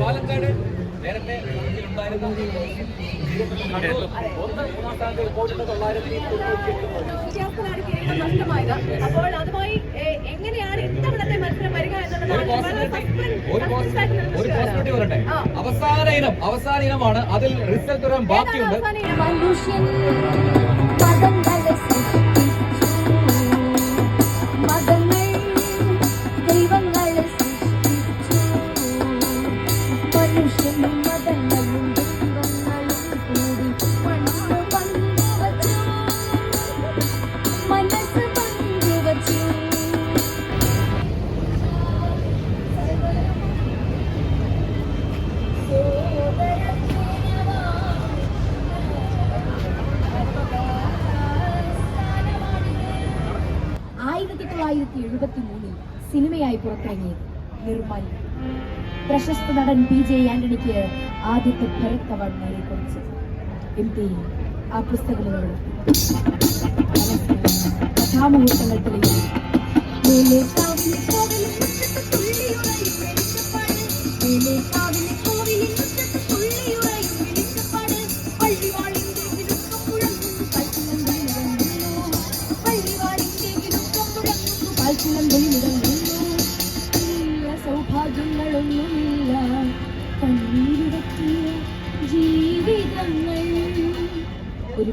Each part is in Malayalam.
പാലക്കാട് നേരത്തെ ഉണ്ടായിരുന്ന അപ്പോൾ അതുമായി എങ്ങനെയാണ് ഇത്തവണത്തെ മത്സരം വരിക അവസാന ഇനമാണ്. അതിൽ റിസൾട്ട് വരാൻ ബാക്കിയുണ്ട്. സിനിമയായി പുറത്തിറങ്ങിയത് നിർമ്മൽ. പ്രശസ്ത നടൻ PJ ആന്റണിക്ക് ആദ്യത്തെ ഭരത് അവാർഡ് നേടിക്കൊടുത്തു. MP ആ പുസ്തകങ്ങളോട് കഥാമുഹൂർത്തങ്ങൾ തെളിയിച്ചു. സൗഭാഗ്യങ്ങളൊന്നുമില്ല കണ്ണീരിടക്കിയ ജീവിതങ്ങൾ ഒരു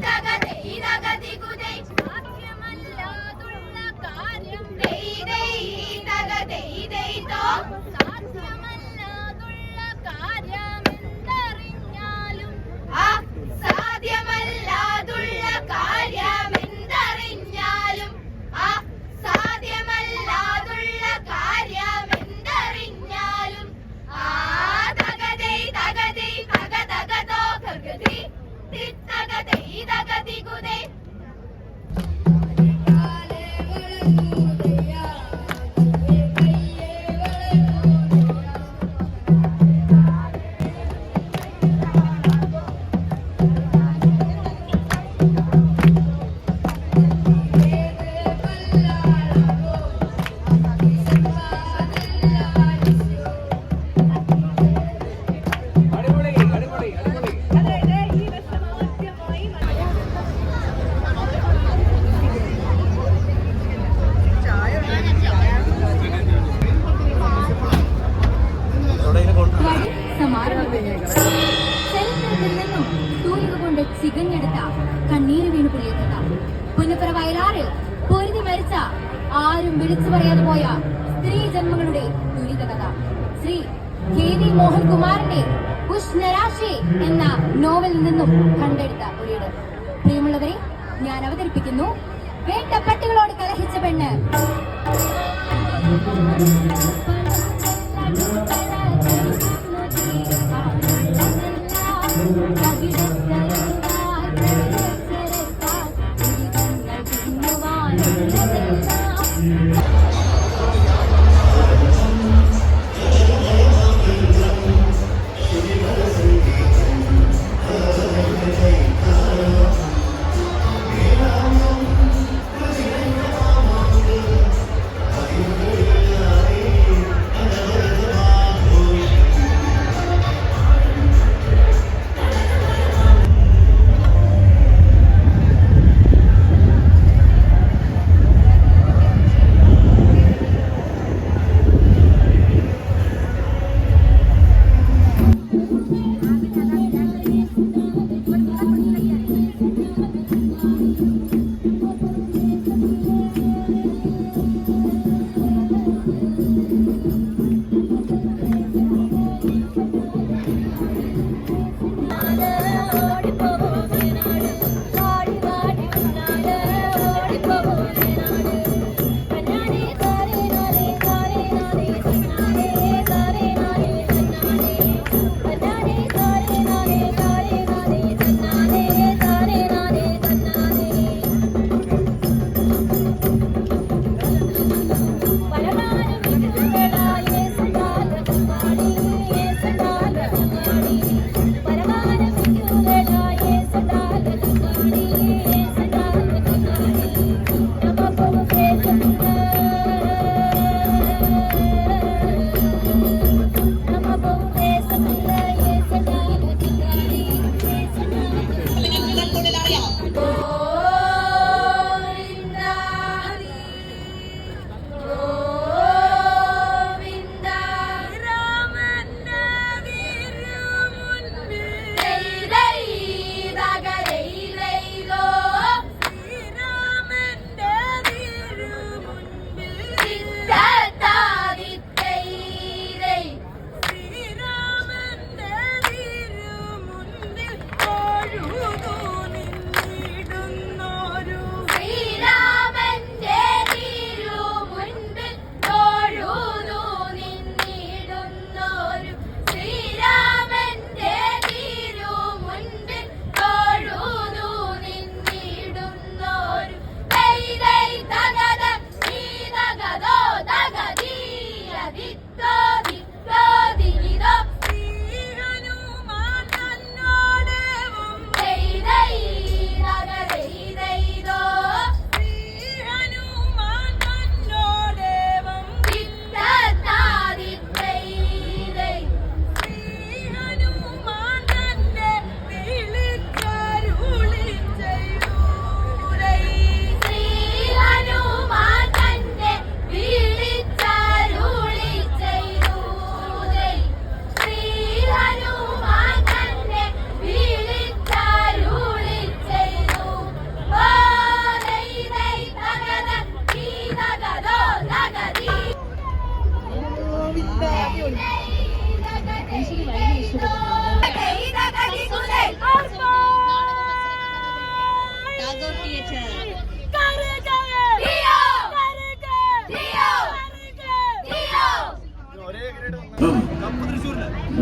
ചികഞ്ഞെടുത്ത കണ്ണീര് വീണ് പ്രിയപ്പെട്ട പുന്നപ്പുറ വയലാറിൽ പൊരുതി മരിച്ച ആരും വിളിച്ചു പറയാതെ പോയ സ്ത്രീ ജന്മങ്ങളുടെ ദുരിതകഥ ശ്രീ KV മോഹൻകുമാറിന്റെ ഉഷ്ണരാശി എന്ന നോവലിൽ നിന്നും കണ്ടെടുത്ത ഒരിടം. പ്രിയമുള്ളവരെ, ഞാൻ അവതരിപ്പിക്കുന്നു വേട്ട പട്ടികളോട് കലഹിച്ച പെണ്ണ്.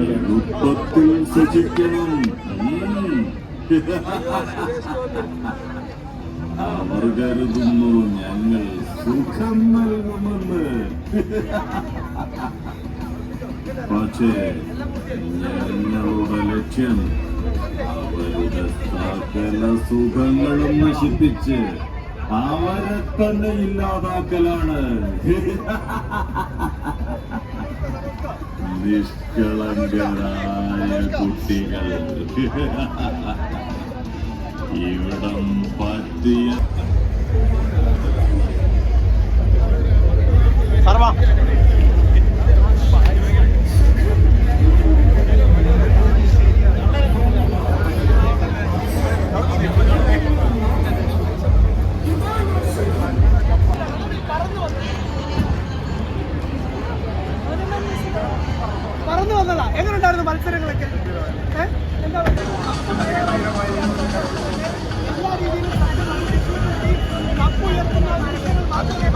എളുപ്പത്തിൽ സൂക്ഷിക്കണം. അവർ കരുതുന്നു ഞങ്ങൾ സുഖം നൽകുമെന്ന്. പക്ഷേ ഞങ്ങളുടെ ലക്ഷ്യം അവരുടെ സകല സുഖങ്ങളും നശിപ്പിച്ച് അവരെ തന്നെ ഇല്ലാതാക്കലാണ്. നിഷ്കളങ്കരായ കുട്ടികൾ ഇവിടം പറ്റിയ പറന്നു വന്നതാ. എങ്ങനെയുണ്ടായിരുന്നു മത്സരങ്ങളൊക്കെ? എന്താ എല്ലാ രീതിയിലും കപ്പ് ഉയർത്തുന്ന മത്സരങ്ങൾ മാത്രമേ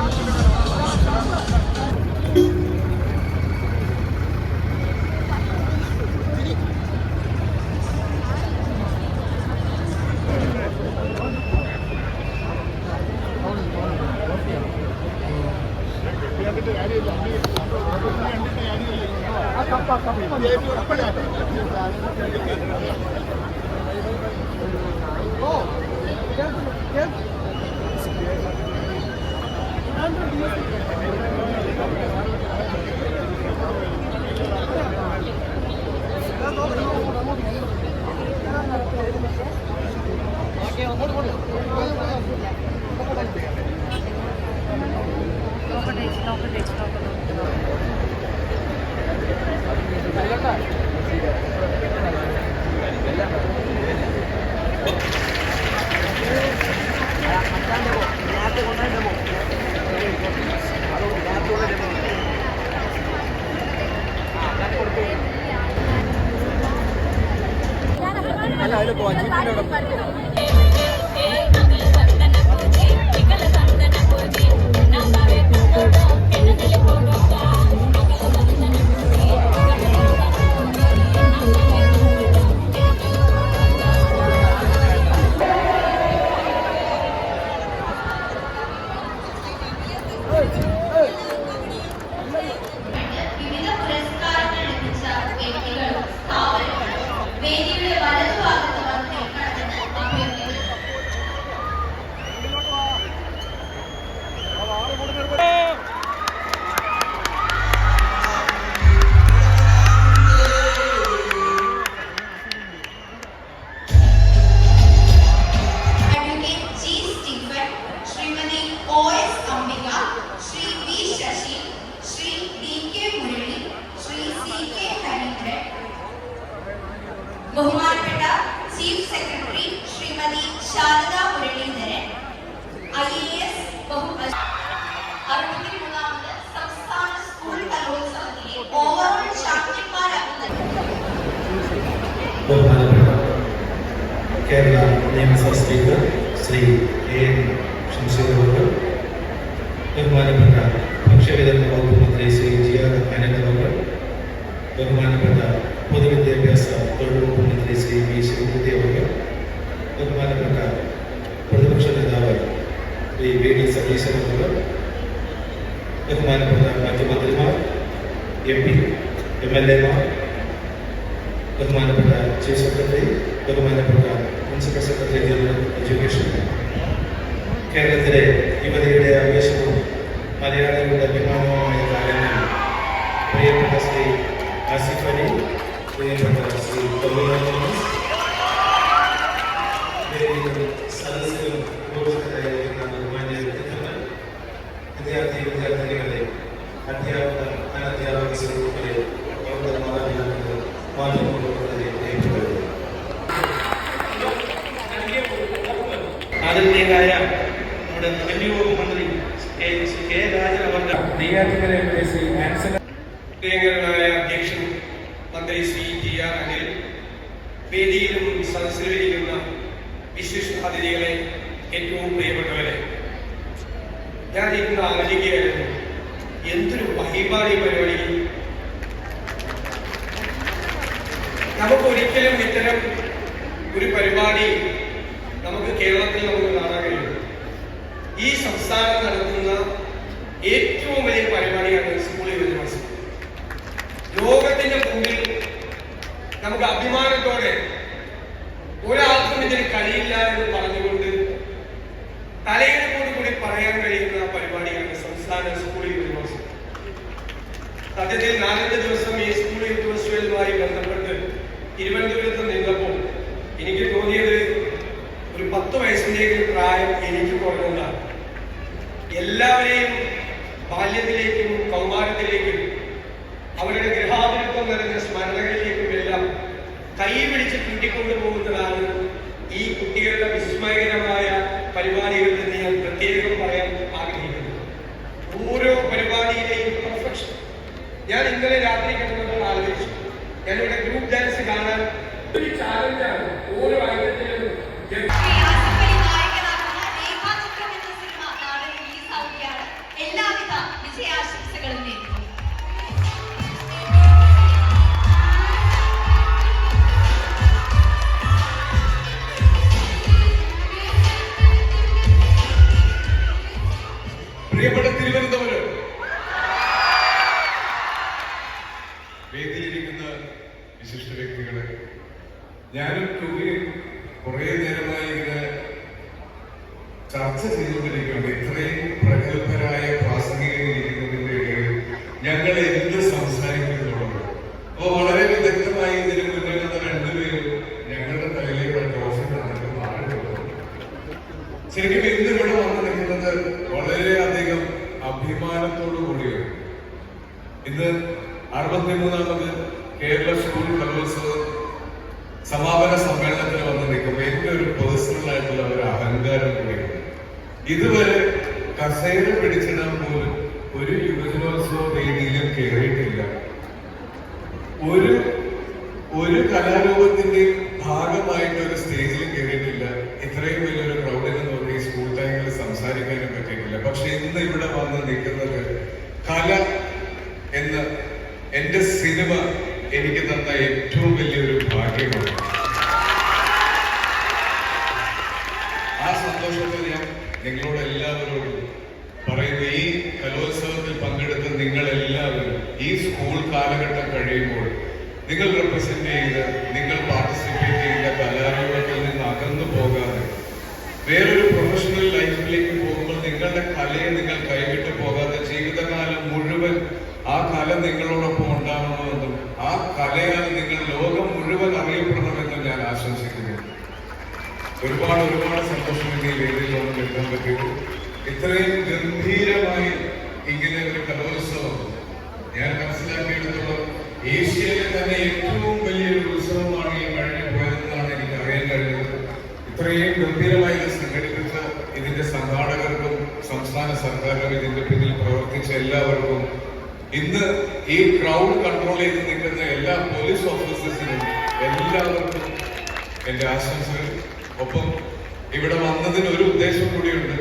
അതിൽ പോവാം. ജീപ്പിൻ്റെ അവിടെ Thank you. IAS അറുപത്തിമൂന്നാമത് സംസ്ഥാന സ്കൂൾ കലോത്സവത്തിലെ ഓവറോൾ ചാമ്പ്യന്മാരാകുന്നത് ബഹുമാനപ്പെട്ട കേരള നിയമസഭാ സ്പീക്കർ ശ്രീ A.N. ഷംസീർ അവർ, ബഹുമാനപ്പെട്ട ഭക്ഷ്യവിതരണ വകുപ്പ് മന്ത്രി ശ്രീ G.R. ആനന്ദൻ അവർ, ബഹുമാനപ്പെട്ട പൊതുവിദ്യാഭ്യാസ തൊഴിൽ വകുപ്പ് മന്ത്രി ശ്രീ V. ശിവൻകുട്ടി അവർ, ബഹുമാനപ്പെട്ട പ്രതിപക്ഷ നേതാവ് ശ്രീ V.D. സതീശൻ അവർ, ബഹുമാനപ്പെട്ട മറ്റ് മന്ത്രിമാർ, MP, MLA-മാർ, ബഹുമാനപ്പെട്ട ചീഫ് സെക്രട്ടറി, ബഹുമാനപ്പെട്ട പ്രിൻസിപ്പൽ സെക്രട്ടറി ജനറൽ എഡ്യൂക്കേഷൻ, കേരളത്തിലെ യുവതിയുടെ ആവേശവും മലയാളികളുടെ അഭിമാനവുമായ കാലങ്ങൾ പ്രിയപ്പെട്ട ശ്രീ ആസിഫ് അലി, പ്രിയപ്പെട്ട ശ്രീ സദസ്സിലും ഉപസ്ഥിതരായിരിക്കുന്ന ബഹുമാന്യ വ്യക്തിത്വങ്ങൾ, വിദ്യാർത്ഥിനികളെ, അധ്യാപക അനധ്യാപക സുഹൃത്തുക്കളെ, അവരുടെ മാതാപിതാക്കളെ, മാധ്യമപ്രവർത്തകരെ, ആദരണീയരായ നമ്മുടെ റവന്യൂ വകുപ്പ് മന്ത്രി K. രാജൻ അവരുടെ, നെയ്യാറ്റിൻകര ശ്രീ ആൻസൺ, പ്രിയങ്കരനായ അധ്യക്ഷൻ മന്ത്രി ശ്രീ G.R. അനിൽ, വേദിയിലും സദസ്സിലിരിക്കുന്ന വിശിഷ്ടാതിഥികളെ, ഏറ്റവും പ്രിയപ്പെട്ടവരെ, ഞാൻ ഇന്ന് ആലോചിക്കുകയായിരുന്നു, എന്തൊരു വഹിപാടി പരിപാടി. നമുക്കൊരിക്കലും ഇത്തരം ഒരു പരിപാടി നമുക്ക് കേരളത്തിൽ നമുക്ക് കാണാൻ കഴിയും. ഈ സംസ്ഥാനം നടത്തുന്ന ഏറ്റവും വലിയ പരിപാടിയാണ് സ്കൂൾ യുവജനോത്സവം. ലോകത്തിന്റെ മുമ്പിൽ നമുക്ക് അഭിമാനത്തോടെ ഒരാൾക്കും ഇതിന് കഴിയില്ല എന്ന് പറഞ്ഞുകൊണ്ട് തലയെടുപ്പോട് കൂടി പറയാൻ കഴിയുന്ന പരിപാടിയാണ് സംസ്ഥാന സ്കൂൾ യുവജനോത്സവം. സത്യത്തിൽ 4 ദിവസം ഈ സ്കൂൾ യുവജനോത്സവവുമായി ബന്ധപ്പെട്ട് തിരുവനന്തപുരത്ത് നിന്നപ്പോൾ എനിക്ക് തോന്നിയത് ഒരു 10 വയസ്സിലേക്ക് പ്രായം എനിക്ക് കുറഞ്ഞതാണ്. എല്ലാവരെയും ബാല്യത്തിലേക്കും കൗമാരത്തിലേക്കും അവരുടെ ഗൃഹാതിരത്വം നിറഞ്ഞ സ്മരണകളിലേക്കും എല്ലാം കൈപിടിച്ച് കൂട്ടിക്കൊണ്ടുപോകുന്നതാണ് ഈ കുട്ടികളുടെ വിസ്മയകരമായ പരിപാടികൾ എന്ന് ഞാൻ പ്രത്യേകം പറയാൻ ആഗ്രഹിക്കുന്നു. ഓരോ പരിപാടിയിലെയും പെർഫെക്ഷൻ. ഞാൻ ഇന്നലെ രാത്രി കിടന്നപ്പോൾ ആലോചിച്ചു, ഞാനിവിടെ ഗ്രൂപ്പ് ഡാൻസ് കാണാൻ ഒരു ചാലഞ്ചാണ്. ഓരോ ഐറ്റത്തിലും എല്ലാവിധ വിജയാശംസകളും നേരുന്നു. പ്രിയപ്പെട്ട തിരുവനന്തപുരം, വേദിയിലിരിക്കുന്ന വിശിഷ്ട വ്യക്തികളെ, ഞാനും ടൂവിയും കുറെ നേരമായി ഇങ്ങനെ ചർച്ച ചെയ്തുകൊണ്ടിരിക്കുകയാണ്. ഇത്രയും പ്രഗത്ഭരായ പ്രാസംഗികരിക്കുന്നതിന്റെ ഇടയിൽ ഞങ്ങൾ എന്ത് സംസാരിക്കുന്നുള്ളത്. അപ്പോൾ വളരെ വിദഗ്ധമായി ഇതിന് മുന്നിൽ നിന്ന് രണ്ടുപേരും ഞങ്ങളുടെ തലയിലേക്ക് ട്രോഫി തന്നിട്ട് മാറിയിട്ടുള്ളത്. ശരിക്കും ഇന്ന് ഇവിടെ വന്നു നിൽക്കുന്നത് വളരെയധികം അഭിമാനത്തോടു കൂടിയാണ്. ഇന്ന് 63ാമത് കേരള സ്കൂൾ കലോത്സവ സമാപന സമ്മേളനത്തിൽ വന്ന് നിൽക്കുമ്പോൾ എന്റെ ഒരു പേഴ്സണൽ ആയിട്ടുള്ള ഒരു അഹങ്കാരം കൂടിയാണ്. ഇതുവരെ കസേര പിടിച്ചിടാൻ പോലും ഒരു യുവജനോത്സവ വേദിയിലും കയറിയിട്ടില്ല. ഒരു കലാരൂപത്തിന്റെയും ഭാഗമായിട്ട് ഒരു സ്റ്റേജിൽ കയറിയിട്ടില്ല. ഇത്രയും വലിയൊരു ക്രൗഡിനെ നോക്കി സ്കൂൾ ടൈമിൽ സംസാരിക്കാനും പറ്റിയിട്ടില്ല. പക്ഷെ ഇന്ന് ഇവിടെ വന്ന് നിൽക്കുന്നത് കല എന്ന എന്റെ സിനിമ എനിക്ക് തന്ന ഏറ്റവും വലിയൊരു ഭാഗ്യമാണ്. ആ സന്തോഷത്തിൽ ഞാൻ നിങ്ങളോട് എല്ലാവരോടും പറയുന്നു, ഈ കലോത്സവത്തിൽ പങ്കെടുത്ത നിങ്ങളെല്ലാവരും ഈ സ്കൂൾ കാലഘട്ടം കഴിയുമ്പോൾ നിങ്ങൾ റെപ്രസെന്റ് ചെയ്ത് നിങ്ങൾ പാർട്ടിസിപ്പേറ്റ് ചെയ്ത കലാരൂപത്തിൽ നിന്ന് അകന്നു പോകാതെ വേറൊരു പ്രൊഫഷണൽ ലൈഫിലേക്ക് പോകുമ്പോൾ നിങ്ങളുടെ കലയെ നിങ്ങൾ കൈവിട്ടു പോകാതെ ജീവിതകാലം മുഴുവൻ ആ കല നിങ്ങളോടൊപ്പം ഉണ്ടാവണമെന്നും ആ കലയാൽ നിങ്ങൾ ലോകം മുഴുവൻ അറിയപ്പെടണമെന്നും ഞാൻ ആശംസിക്കുന്നു. ഒരുപാട് സന്തോഷം ഈ വേദിയിൽ വന്ന് നിൽക്കാൻ പറ്റിയത്. ഇത്രയും ഗംഭീരമായി ഇങ്ങനെ ഒരു കലോത്സവം ഞാൻ മനസ്സിലാക്കിയെടുത്തോളം ഏഷ്യയിലെ തന്നെ ഏറ്റവും വലിയൊരു ഉത്സവമാണ് ഈ കഴിഞ്ഞു പോയതെന്നാണ് എനിക്ക് അറിയാൻ കഴിഞ്ഞത്. ഇത്രയും ഗംഭീരമായി ഇത് സംഘടിപ്പിച്ച ഇതിന്റെ സംഘാടകർ സർക്കാരിനും ഇതിന്റെ പിന്നിൽ പ്രവർത്തിച്ച എല്ലാവർക്കും, ഇന്ന് ഈ ക്രൗഡ് കൺട്രോൾ ചെയ്ത് നിൽക്കുന്ന എല്ലാ പോലീസ് ഓഫീസേഴ്സിനും എല്ലാവർക്കും എന്റെ ആശംസകൾ. ഒപ്പം ഇവിടെ വന്നതിന് ഒരു ഉദ്ദേശം കൂടിയുണ്ട്.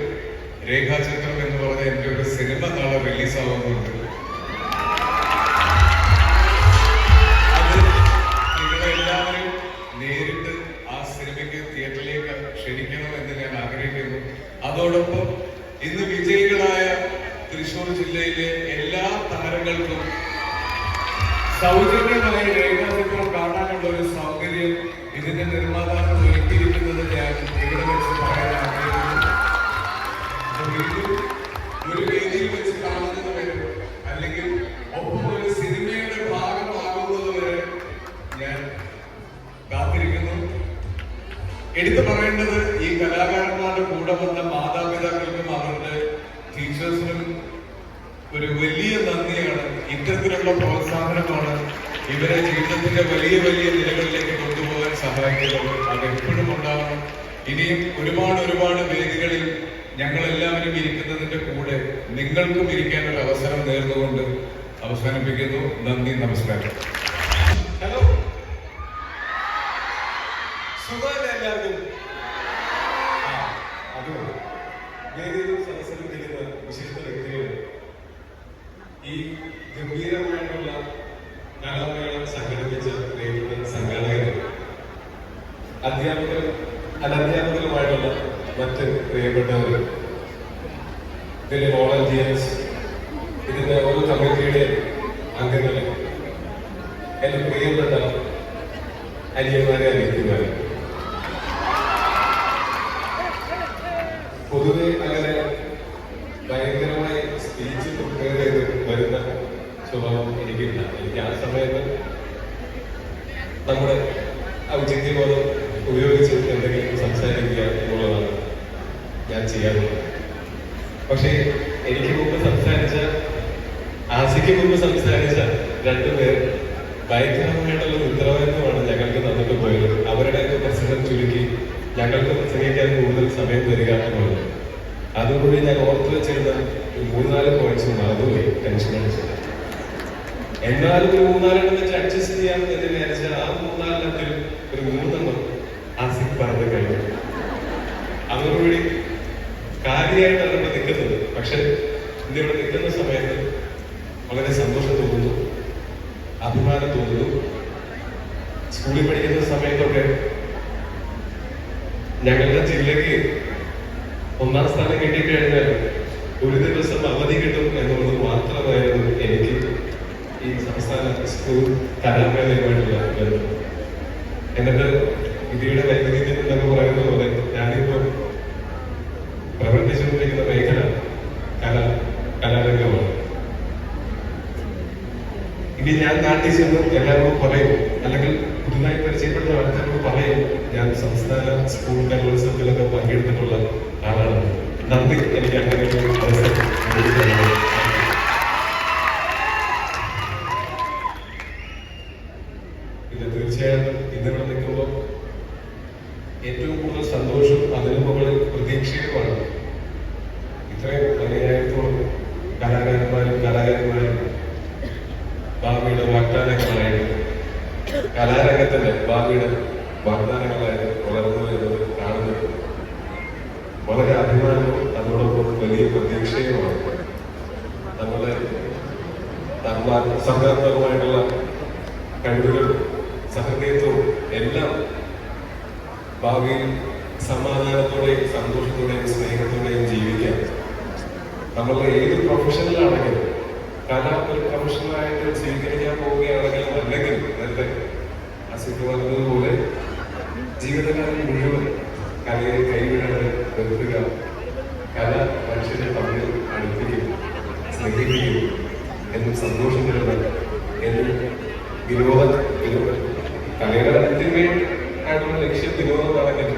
രേഖാചക്രം എന്ന് പറഞ്ഞ എന്റെ ഒരു സിനിമ നാളെ റിലീസാവുന്നുണ്ട്. അത് നിങ്ങളെല്ലാവരും നേരിട്ട് ആ സിനിമയ്ക്ക് തിയേറ്ററിലേക്ക് ക്ഷണിക്കണമെന്ന് ഞാൻ ആഗ്രഹിക്കുന്നു. അതോടൊപ്പം ഇന്ന് വിജയികളായ തൃശൂർ ജില്ലയിലെ എല്ലാ താരങ്ങൾക്കും സൗജന്യമായി രേഖാചിത്രം കാണാനുള്ള ഒരു സൗകര്യം ഇതിന്റെ നിർമ്മാതാക്കൾ ഒരുക്കിയിരിക്കുന്നത് ഞാൻ ഇവിടെ വെച്ച് പറയാൻ ആഗ്രഹിക്കുന്നു. ഒരു വേദിയിൽ വെച്ച് കാണുന്നത് വരെ അല്ലെങ്കിൽ ഒപ്പം ഒരു സിനിമയുടെ ഭാഗമാകുന്നത് വരെ ഞാൻ കാത്തിരിക്കുന്നു. എടുത്തു പറയേണ്ടത് ഈ കലാകാരന്മാരുടെ കൂടെ വന്ന മാതാപിതാക്കൾക്കും അവരുടെ ടീച്ചേഴ്സിനും ഒരു വലിയ നന്ദിയാണ്. ഇത്തരത്തിലുള്ള പ്രോത്സാഹനമാണ് ഇവരെ ജീവിതത്തിന്റെ വലിയ വലിയ നിലകളിലേക്ക് കൊണ്ടുപോകാൻ സഹായിക്കുന്നത്. അത് എപ്പോഴും ഉണ്ടാവണം. ഇനിയും ഒരുപാട് വേദികളിൽ ഞങ്ങളെല്ലാവരും ഇരിക്കുന്നതിന്റെ കൂടെ നിങ്ങൾക്കും ഇരിക്കാൻ ഒരു അവസരം നേർന്നുകൊണ്ട് അവസാനിപ്പിക്കുന്നു. നന്ദി, നമസ്കാരം. ഹലോ, സുഖമല്ലേ എല്ലാവർക്കും? അതുകൊണ്ട് വേദിയിലും സദസ്സിലും ഇരിക്കുന്ന വിശിഷ്ട വ്യക്തികൾ, ഈ ഗംഭീരമായിട്ടുള്ള കലാമേള സംഘടിപ്പിച്ച സംഘാടകർ, അധ്യാപകരും അനധ്യാപകരുമായിട്ടുള്ള മറ്റ് പ്രിയപ്പെട്ടവർ, ഇതിന്റെ വോളണ്ടിയേഴ്സ്, ഇതിന്റെ ഓരോ കമ്മിറ്റിയുടെ അംഗങ്ങളെ, എന്റെ പ്രിയപ്പെട്ട അനിയന്മാരെ അനിയത്തിമാരെ, പൊതുവെ അങ്ങനെ ഭയങ്കരമായി സ്പീച്ച് പ്രിപ്പയർ ചെയ്ത് വരുന്ന സ്വഭാവം എനിക്കില്ല. എനിക്ക് ആ സമയത്ത് നമ്മുടെ ഔചിത്യബോധം ഉപയോഗിച്ച് എന്തെങ്കിലും സംസാരിക്കുക എന്നുള്ളതാണ് ഞാൻ ചെയ്യാറുള്ളത്. പക്ഷേ എനിക്ക് മുമ്പ് സംസാരിച്ച, ആസിക്ക് മുമ്പ് സംസാരിച്ച രണ്ടുപേർ ഭയങ്കരമായിട്ടുള്ള ഉത്തരവാദിത്വമാണ് ഞങ്ങൾക്ക് തന്നിട്ട് പോയത്. അവരുടെ പ്രസംഗം ചുരുക്കി ഞങ്ങൾക്ക് പ്രസംഗിക്കാൻ കൂടുതൽ സമയം തരിക എന്നുള്ളത്. അതുകൂടി ഞാൻ ഓർത്തു വെച്ചിരുന്ന 3-4 പോയിന്റ്സ് മറന്നുപോയി, ടെൻഷൻ അടിച്ചത്. എന്നാലും ഒരു 3-4 വെച്ച് അഡ്ജസ്റ്റ് ചെയ്യാമെന്ന് എന്ന് വിചാരിച്ചാൽ ആ 3-4 ഒരു 3 ആസിഫ് പറഞ്ഞു കഴിഞ്ഞു. അതോടുകൂടി കാര്യമായിട്ടാണ് ഇവിടെ നിൽക്കുന്നത്. പക്ഷെ ഇന്നിവിടെ നിൽക്കുന്ന സമയത്ത് വളരെ സന്തോഷം തോന്നുന്നു, അഭിമാനം തോന്നുന്നു. സ്കൂളിൽ പഠിക്കുന്ന സമയത്തൊക്കെ ഞങ്ങളുടെ ജില്ലയ്ക്ക് 1ാം സ്ഥാനം കിട്ടിക്കഴിഞ്ഞാൽ ഒരു ദിവസം അവധി കിട്ടും എന്നുള്ളത് മാത്രമായിരുന്നു എനിക്ക് ഈ സംസ്ഥാന സ്കൂൾ കലാമേളയുമായിട്ടുള്ള ബന്ധം. എന്നിട്ട് ഇതിയുടെ വൈവിധ്യം എന്നൊക്കെ പറയുന്ന പോലെ ഞാനിപ്പോൾ പ്രവർത്തിച്ചുകൊണ്ടിരിക്കുന്ന മേഖല കലാരംഗമാണ്. ഇനി ഞാൻ നാട്ടിൽ ചെന്ന് എല്ലാവരും പറയും, അല്ലെങ്കിൽ പുതുതായി പരിചയപ്പെടുന്ന ആൾക്കാരോട് പറയും, ഞാൻ സംസ്ഥാന സ്കൂൾ കലോത്സവത്തിലൊക്കെ പങ്കെടുത്തിട്ടുള്ള ആളാണ്. നന്ദി, എനിക്ക് അങ്ങനെ ഒരു അവസരം. ഇത് തീർച്ചയായിട്ടും ഇന്നിവിടെ നിൽക്കുമ്പോൾ ഏറ്റവും കൂടുതൽ സന്തോഷം അതിനു മുകളിൽ പ്രതീക്ഷയുമാണ്. ഇത്രയും 5000-ഓളം കലാകാരന്മാരും ഭാവിയുടെ വാഗ്ദാനങ്ങളായിട്ട്, കലാരംഗത്തിന്റെ ഭാവിയുടെ വാഗ്ദാനങ്ങളായിട്ട് വളർന്നു വരുന്നത് കാണുന്നത് വളരെ അഭിമാനവും അതോടൊപ്പം വലിയ പ്രതീക്ഷയുമാണ്. നമ്മുടെ സർഗാത്മകമായിട്ടുള്ള കഴിവുകളും സഹൃദയത്വവും എല്ലാം ഭാവിയിൽ സമാധാനത്തോടെയും സന്തോഷത്തോടെയും സ്നേഹത്തോടെയും ജീവിക്കാൻ നമ്മളുടെ ഏത് പ്രൊഫഷനിലാണെങ്കിലും, കല ഒരു പ്രൊഫഷണലായിട്ട് സ്വീകരിക്കാൻ പോവുകയാണെങ്കിലും അല്ലെങ്കിൽ നേരത്തെ അസിഫ് പറഞ്ഞതുപോലെ ജീവിതകാലം മുഴുവൻ കലയെ കൈവിടാതെ നിർത്തുക, കല മനുഷ്യരെ തമ്മിൽ അടുപ്പിക്കും, സ്നേഹിപ്പിക്കും, എന്നും സന്തോഷം തരുന്ന, എന്നും കലയുടെ അൾട്ടിമേറ്റ് ആയിട്ടുള്ള ലക്ഷ്യം വിനോദമാണെങ്കിൽ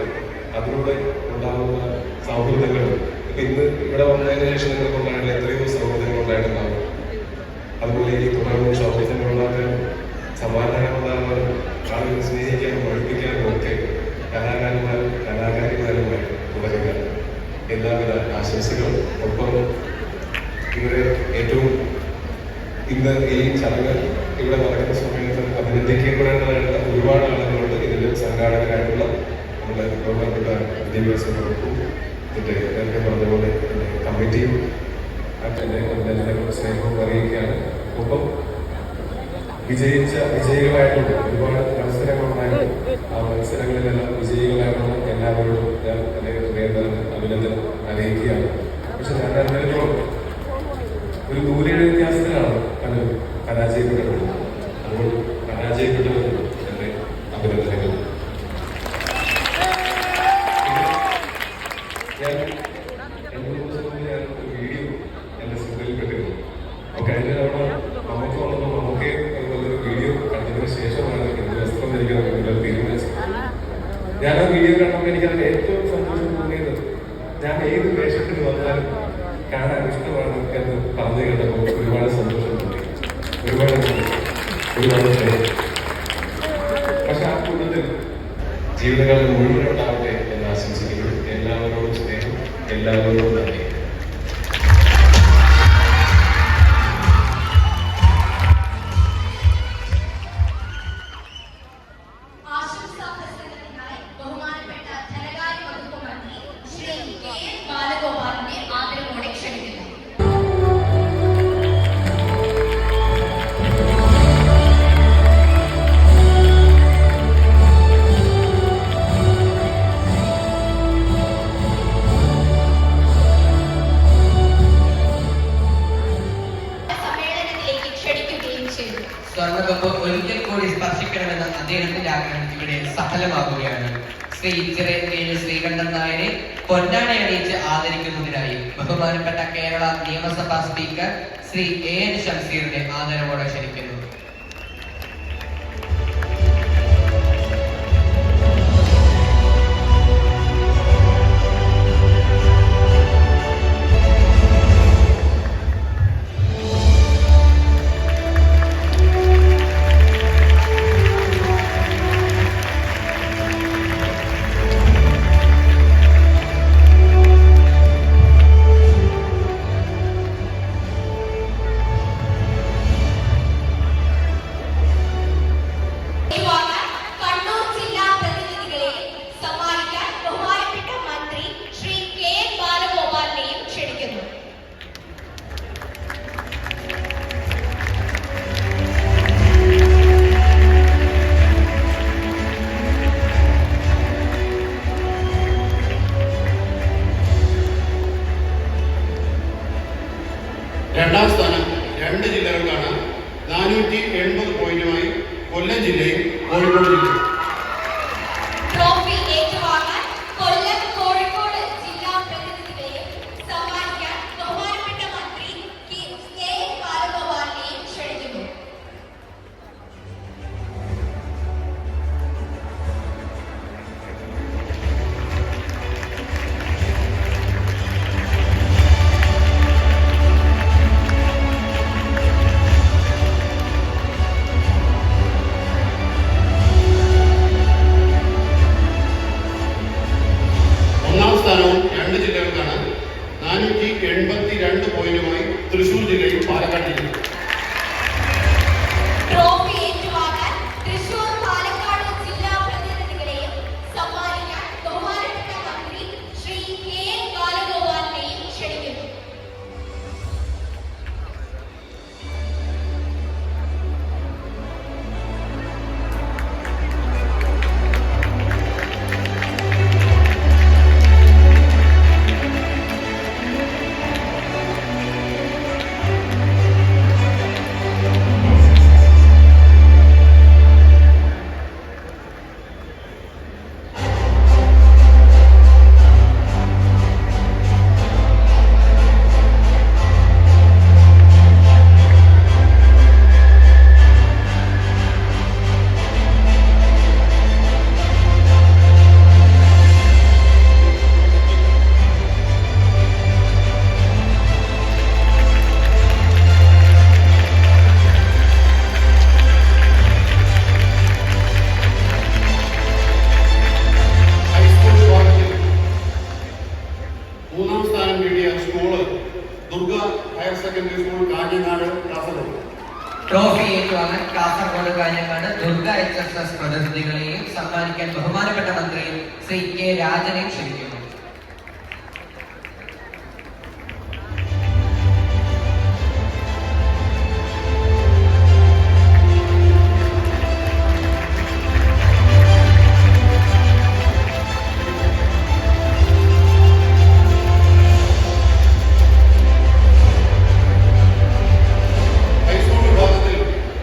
അതിലൂടെ ഉണ്ടാകുന്ന സൗഹൃദങ്ങൾ ഇന്ന് ഇവിടെ വന്നതിന് ശേഷം നിങ്ങൾക്കുണ്ടായിട്ടുള്ള എത്രയോ സൗഹൃദങ്ങൾ ഉണ്ടായിട്ടുണ്ടാവും. അതുപോലെ ഈ തുടർന്ന് സൗഹൃദങ്ങൾ ഉണ്ടാക്കാനും സമാധാനം ഉണ്ടാകാനും ആളുകൾ സ്നേഹിക്കാനും പഠിപ്പിക്കാനും ഒക്കെ കലാകാരന്മാരും കലാകാരിമാരുമായി തുടരുക. എല്ലാവിധ ആശംസകളും. ഒപ്പം ഇവിടെ ഏറ്റവും ഇന്ന് ഈ ചടങ്ങ് ഇവിടെ നടക്കുന്ന സമയത്ത് അഭിനന്ദിക്കപ്പെടേണ്ടതായിട്ടുള്ള ഒരുപാട് ആളുകളുണ്ട്. ഇതിന്റെ സംഘാടകരായിട്ടുള്ള നമ്മുടെ ബഹുമാനപ്പെട്ട വിദ്യാഭ്യാസ വകുപ്പും ഇതിന്റെ നേരത്തെ പറഞ്ഞ പോലെ കമ്മിറ്റിയും സ്നേഹവും അറിയിക്കുകയാണ്. ഒപ്പം വിജയികളായിട്ടുള്ള ഒരുപാട് മത്സരങ്ങളുണ്ടായിരുന്നു. ആ മത്സരങ്ങളിലെല്ലാം വിജയികളായിട്ടുള്ള എല്ലാവരോടും ഞാൻ എൻ്റെ ഹൃദയത്തിന് അഭിനന്ദനം അറിയിക്കുകയാണ്. പക്ഷെ ഞാൻ അറിഞ്ഞിടത്തോളം ഒരു ദൂരയുടെ വ്യത്യാസത്തിലാണ് പലരും പരാജയപ്പെട്ടത്. അപ്പോൾ പരാജയപ്പെട്ടത് എൻ്റെ അഭിനന്ദനങ്ങൾ. ഞാൻ ഒരു വീഡിയോ എൻ്റെ ശ്രദ്ധയിൽപ്പെട്ടിരുന്നു. അപ്പോൾ കഴിഞ്ഞ തവണ നമുക്ക് വന്നപ്പോൾ നമുക്ക് അതുപോലൊരു വീഡിയോ കണ്ടതിന് ശേഷമാണ് എന്ത് വസ്ത്രം ധരിക്കണം തീരുമാനിച്ചത്. ഞാൻ ആ വീഡിയോ കണ്ടപ്പോൾ എനിക്കതിൽ ഏറ്റവും സന്തോഷം തോന്നിയത് ഞാൻ ഏത് വേഷത്തിൽ വന്നാലും കാണാൻ ഇഷ്ടമാണ് എന്ന് പറഞ്ഞു കേട്ടപ്പോൾ ഒരുപാട് സന്തോഷം തോന്നി. ഒരുപാട് സ്നേഹം. പക്ഷെ ആ കൂട്ടത്തിൽ ജീവിതകാലം മുഴുവൻ ഉണ്ടാവട്ടെ എന്ന് ആശംസിക്കുന്നു. എല്ലാവരോടും സ്നേഹം, എല്ലാവരോടും നന്ദി. ആശംസാ പ്രസംഗത്തിനായി ബഹുമാനപ്പെട്ട ധനകാര്യ വകുപ്പ് മന്ത്രി ശ്രീ കെ.എൻ. ബാലഗോപാലിനെ ആദരവോടെ ക്ഷണിക്കുന്നു. സമ്മേളനത്തിലേക്ക് ക്ഷണിക്കുകയും ചെയ്തു. സ്വർണ്ണകപ്പ് ഒരിക്കൽ കൂടി സ്പർശിക്കണമെന്ന അദ്ദേഹത്തിന്റെ ആഗ്രഹം ഇവിടെ സഫലമാകുകയാണ്. ശ്രീ ചിറയൻകീഴ് ശ്രീകണ്ഠൻ നായരെ പൊന്നാട അണിയിച്ച് ആദരിക്കുന്നതിനായി ബഹുമാനപ്പെട്ട കേരള നിയമസഭാ സ്പീക്കർ ശ്രീ എ.എൻ. ഷംസീറിനെ ആദരവോടെ ക്ഷണിക്കുന്നു. കണ്ണൂർ ജില്ലാ പ്രതിനിധികളെ സമ്മാനിക്കാൻ ബഹുമാനപ്പെട്ട മന്ത്രി ശ്രീ കെ.എൻ. ബാലഗോപാലിനെയും ക്ഷണിക്കുന്നു. രണ്ടാം സ്ഥാനം 2 ജില്ലകൾക്കാണ്. 480 പോയിന്റുമായി കൊല്ലം ജില്ലയും കോഴിക്കോട് ജില്ലയും. ട്രോഫി ഏറ്റുവാങ്ങാൻ കൊല്ലം, കോഴിക്കോട് ജില്ലാ പ്രതിനിധികളെ സമ്മാനിക്കാൻ ബഹുമാനപ്പെട്ട മന്ത്രി കെ.എൻ. ബാലഗോപാലിനെയും ക്ഷണിക്കുന്നു. ഒന്നാം സ്ഥാനവും 2 ജില്ലകൾക്കാണ്. 482 പോയിന്റുമായി തൃശൂർ ജില്ലയും പാലക്കാട് ജില്ലയും. ട്രോഫി ഏറ്റുവാങ്ങാൻ തൃശൂർ, പാലക്കാട് ജില്ലാ പ്രതിനിധികളെയും സമ്മാനിക്കാൻ ബഹുമാനപ്പെട്ട മന്ത്രി ശ്രീ കെ.എൻ. ബാലഗോപാലിനെയും ക്ഷണിക്കുന്നു. മൂന്നാം സ്ഥാനം നേടിയ school Durga higher secondary school Kanhangad Kasaragod. Trophy ഏറ്റുവാങ്ങാൻ കാസർഗോഡ് കാഞ്ഞങ്ങാട് ദുർഗ HSS പ്രതിനിധികളെയും സമ്മാനിക്കാൻ ബഹുമാനപ്പെട്ട മന്ത്രി ശ്രീ കെ രാജനെയും ക്ഷണിക്കുന്നു.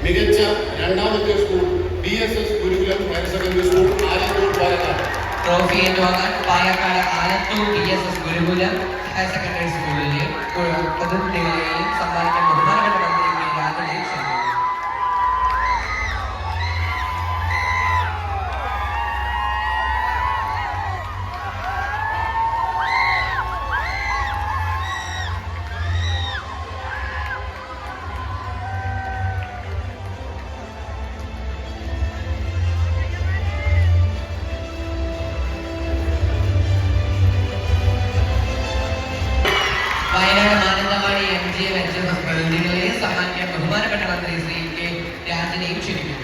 മികച്ച രണ്ടാമത്തെ school BSS Gurukulam higher secondary school Alathur Palakkad. Trophy ഏറ്റുവാങ്ങാൻ Palakkad Alathur BSS Gurukulam higher secondary സ്കൂളിലെ പ്രതിനിധികളെയും സമ്മാനിക്കാൻ ബഹുമാനപ്പെട്ട മന്ത്രി കെ രാജനെയും ക്ഷണിക്കുന്നു. വയനാട് മാനന്തവാടി MGM പ്രതിനിധികളെയും സമ്മാനിക്കാൻ ബഹുമാനപ്പെട്ട മന്ത്രി ശ്രീ കെ രാജനെയും ക്ഷണിക്കുന്നു.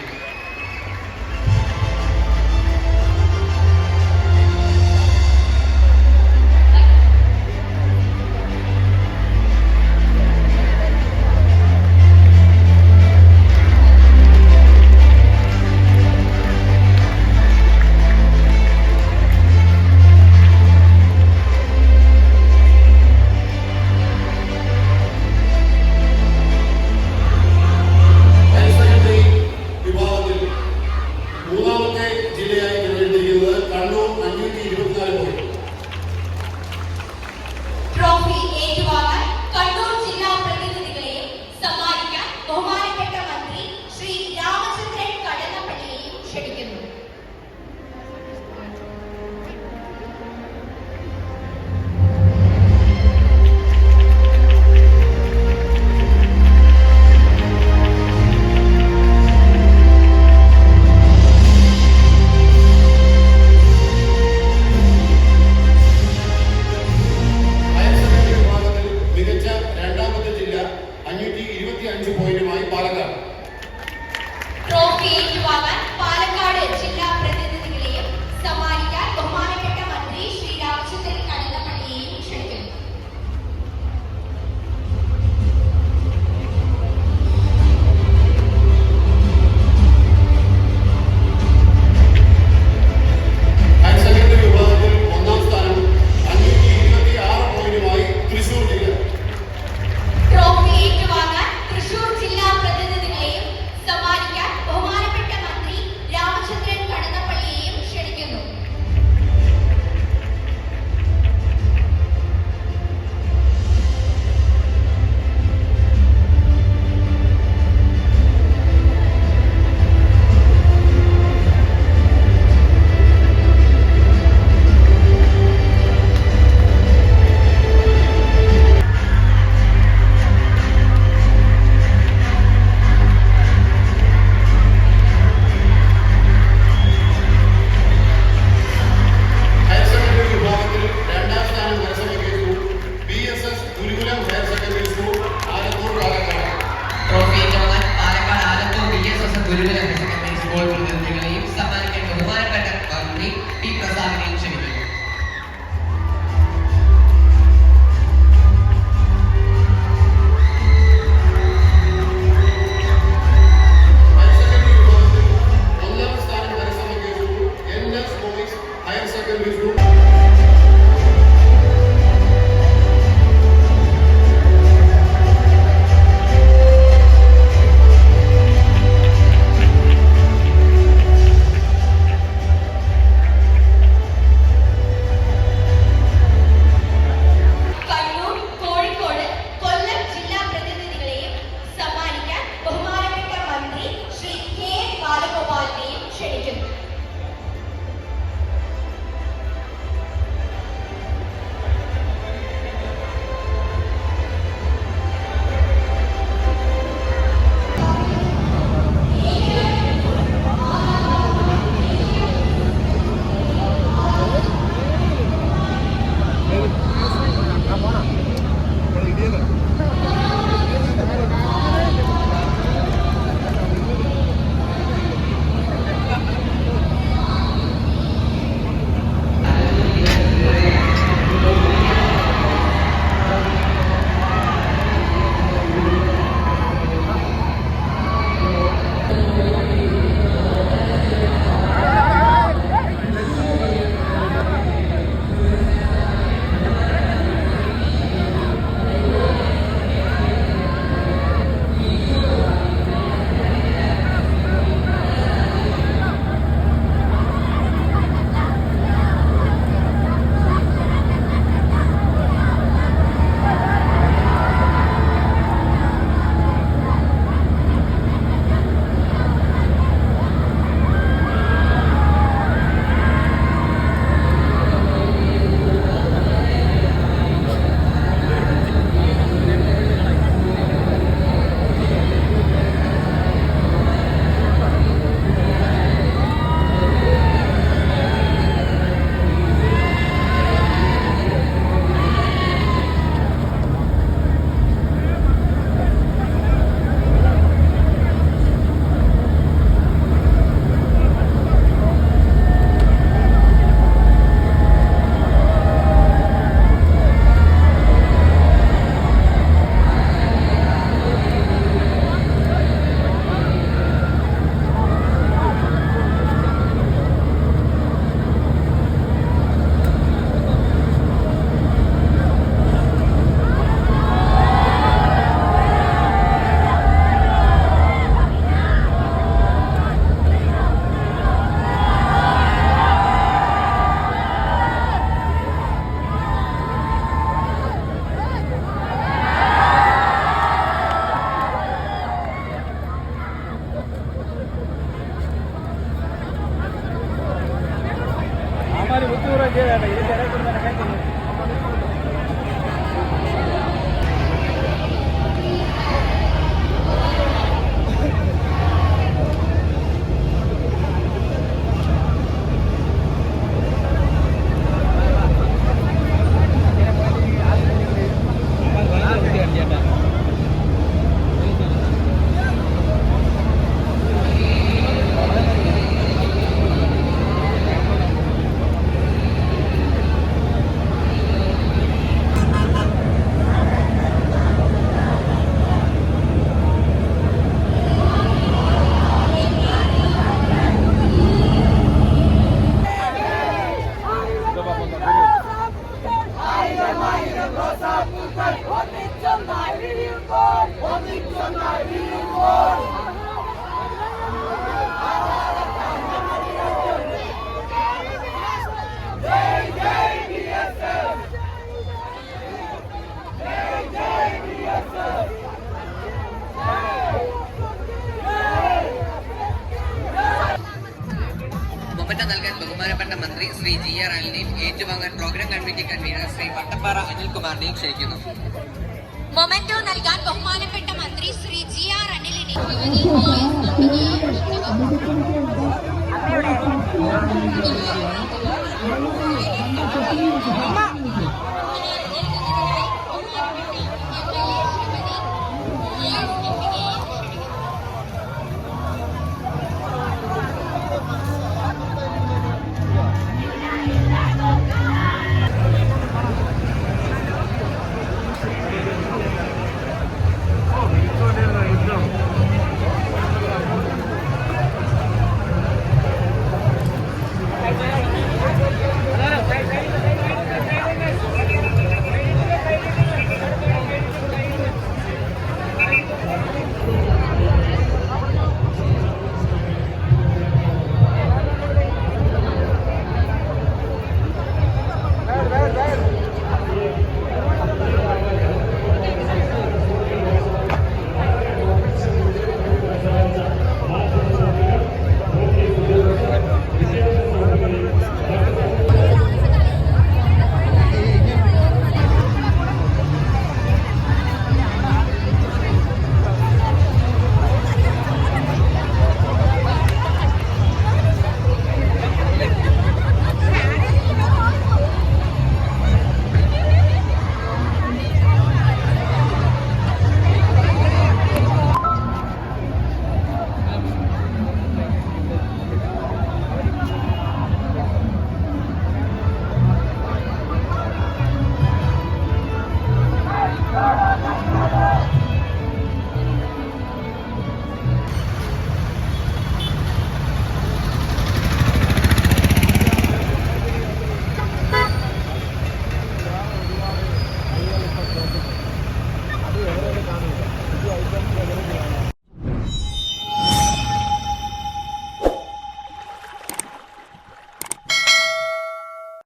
മൊമെന്റ് നൽകാൻ ബഹുമാനപ്പെട്ട മന്ത്രി ശ്രീ GR അനിലിനെയും ഏറ്റുവാങ്ങാൻ programme committee convener Shri Vattappara അനിൽകുമാറിനെയും ക്ഷണിക്കുന്നു. മൊമെന്റോ നൽകാൻ ബഹുമാനപ്പെട്ട മന്ത്രി ശ്രീ GR അനിലിനെ അമ്മ